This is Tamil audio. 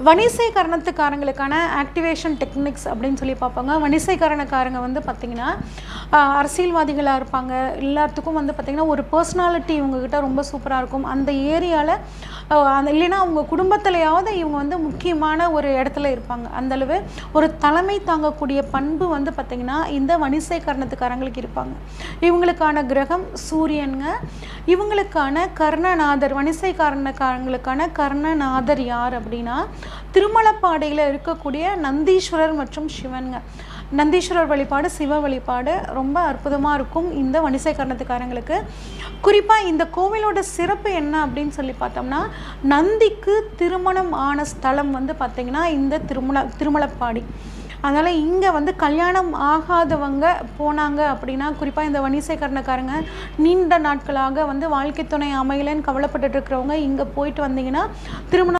வணிசைகரணத்துக்காரங்களுக்கான ஆக்டிவேஷன் டெக்னிக்ஸ் அப்படின்னு சொல்லி பார்ப்பாங்க. வணிசைகரணக்காரங்க வந்து பார்த்திங்கன்னா அரசியல்வாதிகளாக இருப்பாங்க. எல்லாத்துக்கும் வந்து பார்த்திங்கன்னா ஒரு பர்சனாலிட்டி இவங்கக்கிட்ட ரொம்ப சூப்பராக இருக்கும். அந்த ஏரியாவில் இல்லைன்னா அவங்க குடும்பத்திலையாவது இவங்க வந்து முக்கியமான ஒரு இடத்துல இருப்பாங்க. அந்தளவு ஒரு தலைமை தாங்கக்கூடிய பண்பு வந்து பார்த்திங்கன்னா இந்த வணிசைகரணத்துக்காரங்களுக்கு இருப்பாங்க. இவங்களுக்கான கிரகம் சூரியனுங்க. இவங்களுக்கான கர்ணநாதர், வணிசைகரணக்காரங்களுக்கான கர்ணநாதர் யார் அப்படின்னா திருமலப்பாடியில் இருக்கக்கூடிய நந்தீஸ்வரர் மற்றும் சிவனுங்க. நந்தீஸ்வரர் வழிபாடு, சிவ வழிபாடு ரொம்ப அற்புதமாக இருக்கும் இந்த வணிசைகரணத்துக்காரங்களுக்கு. குறிப்பாக இந்த கோவிலோட சிறப்பு என்ன அப்படின்னு சொல்லி பார்த்தோம்னா, நந்திக்கு திருமணம் ஆன ஸ்தலம் வந்து பார்த்திங்கன்னா இந்த திருமலப்பாடி. அதனால் இங்கே வந்து கல்யாணம் ஆகாதவங்க போனாங்க அப்படின்னா, குறிப்பாக இந்த வணிசைகரணக்காரங்க நீண்ட நாட்களாக வந்து வாழ்க்கை துணை அமையலைன்னு கவலைப்பட்டுட்டு இருக்கிறவங்க இங்கே போயிட்டு வந்தீங்கன்னா திருமணம்